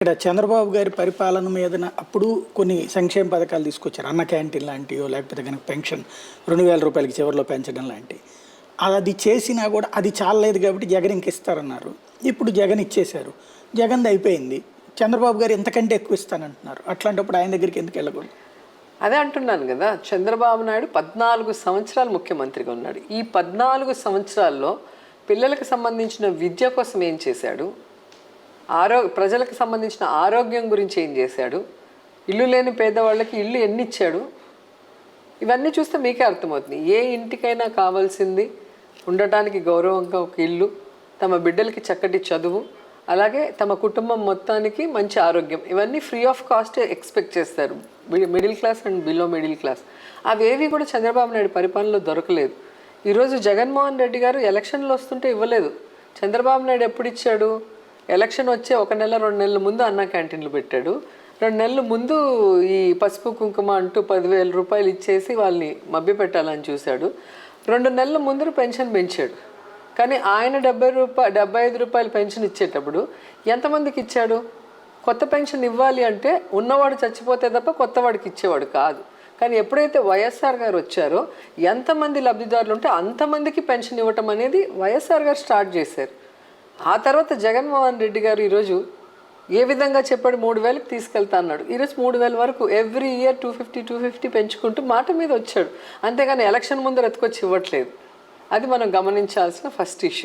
ఇక్కడ చంద్రబాబు గారి పరిపాలన మీదన అప్పుడు కొన్ని సంక్షేమ పథకాలు తీసుకొచ్చారు. అన్న క్యాంటీన్ లాంటివో లేకపోతే కనుక పెన్షన్ 2000 రూపాయలకి చివరిలో పెంచడం లాంటివి. అది చేసినా కూడా అది చాలలేదు కాబట్టి జగన్ ఇంక ఇస్తారన్నారు. ఇప్పుడు జగన్ ఇచ్చేశారు. జగన్ది అయిపోయింది. చంద్రబాబు గారు ఇంతకంటే ఎక్కువ ఇస్తానంటున్నారు. అట్లాంటప్పుడు ఆయన దగ్గరికి ఎందుకు వెళ్ళకూడదు? అదే అంటున్నాను కదా, చంద్రబాబు నాయుడు 14 సంవత్సరాలు ముఖ్యమంత్రిగా ఉన్నాడు. ఈ 14 సంవత్సరాల్లో పిల్లలకు సంబంధించిన విద్య కోసం ఏం చేశాడు, ప్రజలకు సంబంధించిన ఆరోగ్యం గురించి ఏం చేశాడు, ఇల్లు లేని పేదవాళ్ళకి ఇల్లు ఎన్ని ఇచ్చాడు, ఇవన్నీ చూస్తే మీకే అర్థమవుతుంది. ఏ ఇంటికైనా కావాల్సింది ఉండటానికి గౌరవంగా ఒక ఇల్లు, తమ బిడ్డలకి చక్కటి చదువు, అలాగే తమ కుటుంబం మొత్తానికి మంచి ఆరోగ్యం, ఇవన్నీ ఫ్రీ ఆఫ్ కాస్ట్ ఎక్స్పెక్ట్ చేస్తారు middle class and below middle class. అవేవి కూడా చంద్రబాబు నాయుడు పరిపాలనలో దొరకలేదు. ఈరోజు జగన్మోహన్ రెడ్డి గారు ఎలక్షన్లు వస్తుంటే ఇవ్వలేదు. చంద్రబాబు నాయుడు ఎప్పుడు ఇచ్చాడు? ఎలక్షన్ వచ్చే 1 నెల 2 నెలల ముందు అన్న క్యాంటీన్లు పెట్టాడు. 2 నెలల ముందు ఈ పసుపు కుంకుమ అంటూ 10,000 రూపాయలు ఇచ్చేసి వాళ్ళని మభ్యపెట్టాలని చూశాడు. 2 నెలల ముందు పెన్షన్ పెంచాడు. కానీ ఆయన 75 రూపాయలు పెన్షన్ ఇచ్చేటప్పుడు ఎంతమందికి ఇచ్చాడు? కొత్త పెన్షన్ ఇవ్వాలి అంటే ఉన్నవాడు చచ్చిపోతే తప్ప కొత్తవాడికి ఇచ్చేవాడు కాదు. కానీ ఎప్పుడైతే వైఎస్ఆర్ గారు వచ్చారో ఎంతమంది లబ్ధిదారులు ఉంటే అంతమందికి పెన్షన్ ఇవ్వటం అనేది వైఎస్ఆర్ గారు స్టార్ట్ చేశారు. ఆ తర్వాత జగన్మోహన్ రెడ్డి గారు ఈరోజు ఏ విధంగా చెప్పాడు? 3,000కి తీసుకెళ్తా అన్నాడు. ఈరోజు 3,000 వరకు ఎవ్రీ ఇయర్ 250 పెంచుకుంటూ మాట మీద వచ్చాడు. అంతేగాని ఎలక్షన్ ముందు ఎత్తుకొచ్చి ఇవ్వట్లేదు. అది మనం గమనించాల్సిన ఫస్ట్ ఇష్యూ.